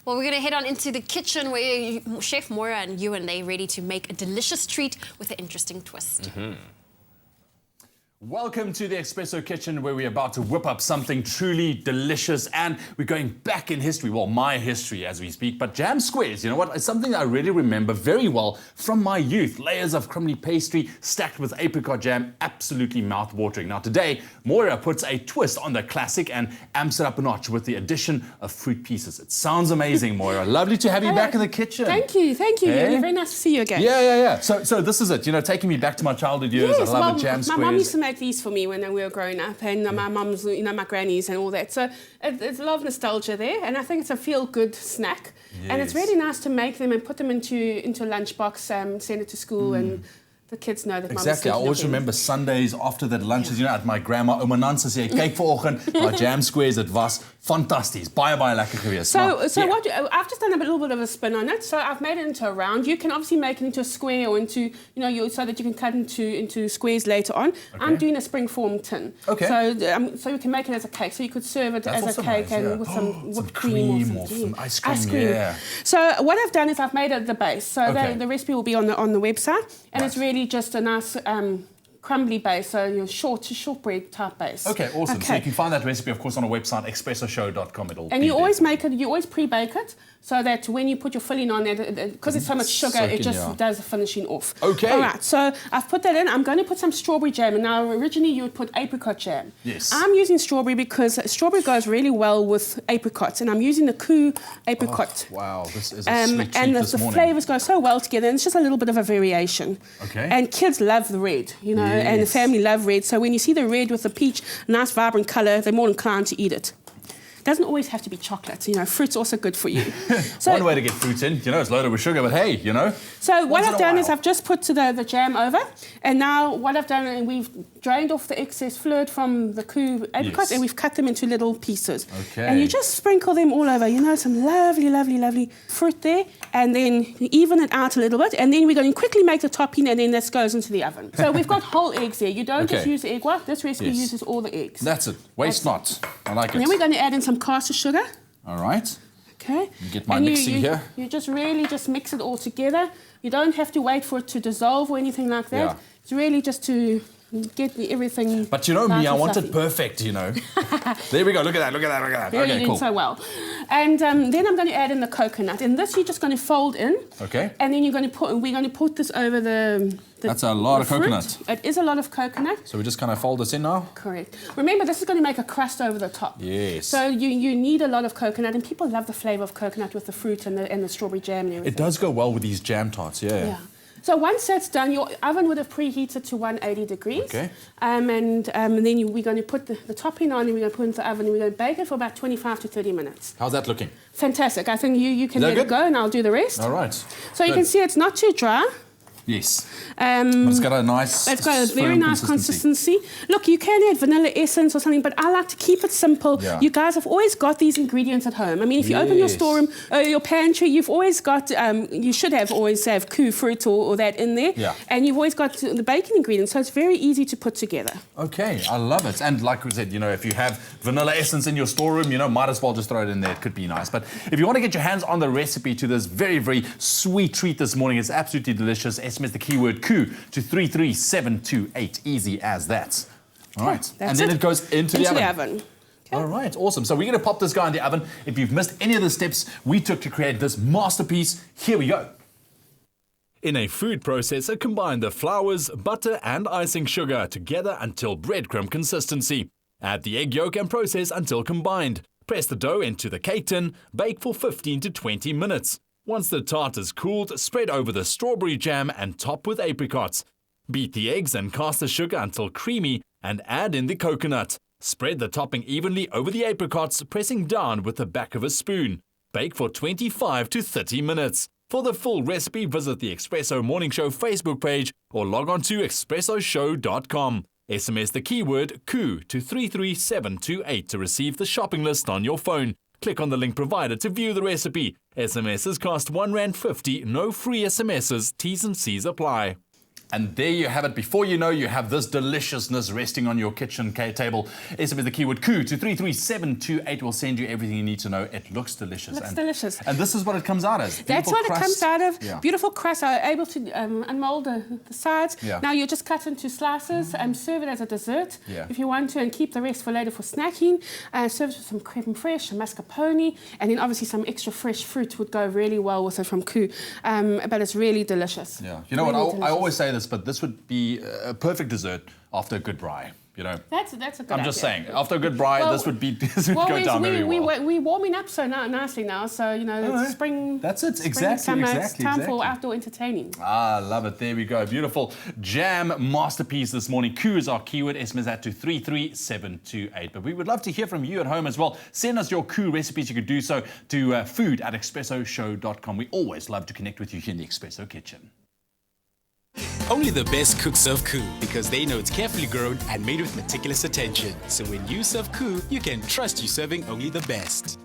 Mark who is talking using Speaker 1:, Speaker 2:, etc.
Speaker 1: Well, we're going to head on into the kitchen where Chef Moira and Ewan, they're ready to make a delicious treat with an interesting twist.
Speaker 2: Welcome to the Espresso Kitchen, where we're about to whip up something truly delicious, and we're going back in history, well, my history as we speak, but jam squares, you know what, it's something I really remember very well from my youth. Layers of crumbly pastry stacked with apricot jam, absolutely mouth-watering. Now today, Moira puts a twist on the classic and amps it up a notch with the addition of fruit pieces. It sounds amazing, Moira. Lovely to have you back in the kitchen.
Speaker 3: Thank you.
Speaker 2: Hey?
Speaker 3: Very nice to see you again.
Speaker 2: Yeah. So this is it, you know, taking me back to my childhood years.
Speaker 3: Yes,
Speaker 2: I love a jam squares.
Speaker 3: My mum used to make these for me when we were growing up, and my mum's, my grannies and all that. So it's a lot of nostalgia there, and I think it's a feel-good snack.
Speaker 2: Yes.
Speaker 3: And it's really nice to make them and put them into a lunchbox, send it to school, and the kids know that
Speaker 2: Exactly. I always remember Sundays after that lunches, you know, at my grandma, ouma Nansa sê, kyk vanoggend, my jam squares, it was fantasties. Baie lekker geweest.
Speaker 3: What I've just done a little bit of a spin on it. So I've made it into a round. You can obviously make it into a square or into, so that you can cut into squares later on. Okay. I'm doing a springform tin. Okay. So we can make it as a cake. So you could serve it as a cake and with some whipped cream or some
Speaker 2: ice cream. Yeah.
Speaker 3: So what I've done is I've made it the base. So the recipe will be on the website, and it's really just a nice crumbly base, so your shortbread type base.
Speaker 2: Okay, awesome. So you can find that recipe, of course, on our website, espressoshow.com.
Speaker 3: And you always make it, you always pre-bake it, so that when you put your filling on it, because it's so much sugar, it just does the finishing off.
Speaker 2: Okay.
Speaker 3: All right, so I've put that in. I'm going to put some strawberry jam, and now originally you would put apricot jam.
Speaker 2: Yes.
Speaker 3: I'm using strawberry because strawberry goes really well with apricots, and I'm using the Koo apricot.
Speaker 2: Oh, wow, this is a sweet treat
Speaker 3: and
Speaker 2: this
Speaker 3: the
Speaker 2: morning.
Speaker 3: flavours go so well together, and it's just a little bit of a variation.
Speaker 2: Okay.
Speaker 3: And kids love the red, and the family love red. So when you see the red with the peach, nice vibrant colour, they're more inclined to eat it. Doesn't always have to be chocolate, fruit's also good for you.
Speaker 2: So, one way to get fruit in, it's loaded with sugar, but hey,
Speaker 3: So what I've done is I've just put the jam over, and now what I've done, and we've drained off the excess fluid from the Koo apricots, and we've cut them into little pieces.
Speaker 2: Okay.
Speaker 3: And you just sprinkle them all over, some lovely fruit there, and then you even it out a little bit, and then we're going to quickly make the topping, and then this goes into the oven. So we've got whole eggs there. You don't just use the egg white. This recipe uses all the eggs.
Speaker 2: That's it. Waste not. I like it.
Speaker 3: And then we're going to add in some caster sugar.
Speaker 2: All right.
Speaker 3: Okay.
Speaker 2: Get my mixing here.
Speaker 3: You just really mix it all together. You don't have to wait for it to dissolve or anything like that. Yeah. It's really just to get everything.
Speaker 2: But me, I want it perfect, There we go. Look at that.
Speaker 3: You're doing so well. And then I'm going to add in the coconut. And this you're just going to fold in.
Speaker 2: Okay.
Speaker 3: And then we're going to put this over the
Speaker 2: That's a lot of
Speaker 3: fruit.
Speaker 2: coconut.
Speaker 3: It is a lot of coconut.
Speaker 2: So we just kind of fold this in now?
Speaker 3: Correct. Remember, this is going to make a crust over the top.
Speaker 2: Yes.
Speaker 3: So you need a lot of coconut, and people love the flavour of coconut with the fruit and the strawberry jam and everything.
Speaker 2: It does go well with these jam tarts, yeah.
Speaker 3: So once that's done, your oven would have preheated to 180 degrees. Okay. And then we're going to put the topping on, and we're going to put it in the oven, and we're going to bake it for about 25 to 30 minutes.
Speaker 2: How's that looking?
Speaker 3: Fantastic. I think you can let it go, and I'll do the rest.
Speaker 2: All right.
Speaker 3: So you can see it's not too dry.
Speaker 2: Yes. But it's got a nice,
Speaker 3: it's got a very nice consistency. Look, you can add vanilla essence or something, but I like to keep it simple. Yeah. You guys have always got these ingredients at home. I mean, if you open your storeroom or your pantry, you've always got, you should always have Koo fruit or that in there. Yeah. And you've always got the baking ingredients, so it's very easy to put together.
Speaker 2: Okay, I love it. And like we said, if you have vanilla essence in your storeroom, might as well just throw it in there. It could be nice. But if you want to get your hands on the recipe to this very, very sweet treat this morning, it's absolutely delicious. SMS the keyword Koo to 33728. Easy as that. All right. And then it goes into the oven.
Speaker 3: Okay.
Speaker 2: All right, awesome. So we're going to pop this guy in the oven. If you've missed any of the steps we took to create this masterpiece, here we go.
Speaker 4: In a food processor, combine the flours, butter and icing sugar together until breadcrumb consistency. Add the egg yolk and process until combined. Press the dough into the cake tin. Bake for 15 to 20 minutes. Once the tart is cooled, spread over the strawberry jam and top with apricots. Beat the eggs and cast the sugar until creamy and add in the coconut. Spread the topping evenly over the apricots, pressing down with the back of a spoon. Bake for 25 to 30 minutes. For the full recipe, visit the Espresso Morning Show Facebook page or log on to espressoshow.com. SMS the keyword Koo to 33728 to receive the shopping list on your phone. Click on the link provided to view the recipe. SMSs cost R1.50, no free SMSs, T's and C's apply.
Speaker 2: And there you have it. Before you know, you have this deliciousness resting on your kitchen table. SMS the keyword KOO to 33728 will send you everything you need to know. It looks delicious.
Speaker 3: Delicious.
Speaker 2: And this is what it comes out as.
Speaker 3: That's what
Speaker 2: crust.
Speaker 3: it comes out of.
Speaker 2: Yeah.
Speaker 3: Beautiful crust. Are able to unmold the sides.
Speaker 2: Yeah.
Speaker 3: Now you just cut into slices and serve it as a dessert if you want to, and keep the rest for later for snacking. Serve it with some creme fraiche, some mascarpone, and then obviously some extra fresh fruit would go really well with it from KOO. But it's really delicious.
Speaker 2: Yeah. You know
Speaker 3: really
Speaker 2: what? I always say this, but this would be a perfect dessert after a good braai. You know,
Speaker 3: that's a good
Speaker 2: I'm just
Speaker 3: idea.
Speaker 2: saying, after a good braai, this would go down very well.
Speaker 3: We're warming up so nicely now, so you know, it's spring.
Speaker 2: That's it,
Speaker 3: spring,
Speaker 2: exactly,
Speaker 3: summer,
Speaker 2: exactly.
Speaker 3: It's time for outdoor entertaining.
Speaker 2: Ah, love it. There we go. Beautiful jam masterpiece this morning. KOO is our keyword. SMS that to 33728. But we would love to hear from you at home as well. Send us your KOO recipes. You could do so to food@expressoshow.com. We always love to connect with you here in the Expresso Kitchen.
Speaker 5: Only the best cooks serve KOO because they know it's carefully grown and made with meticulous attention. So when you serve KOO, you can trust you're serving only the best.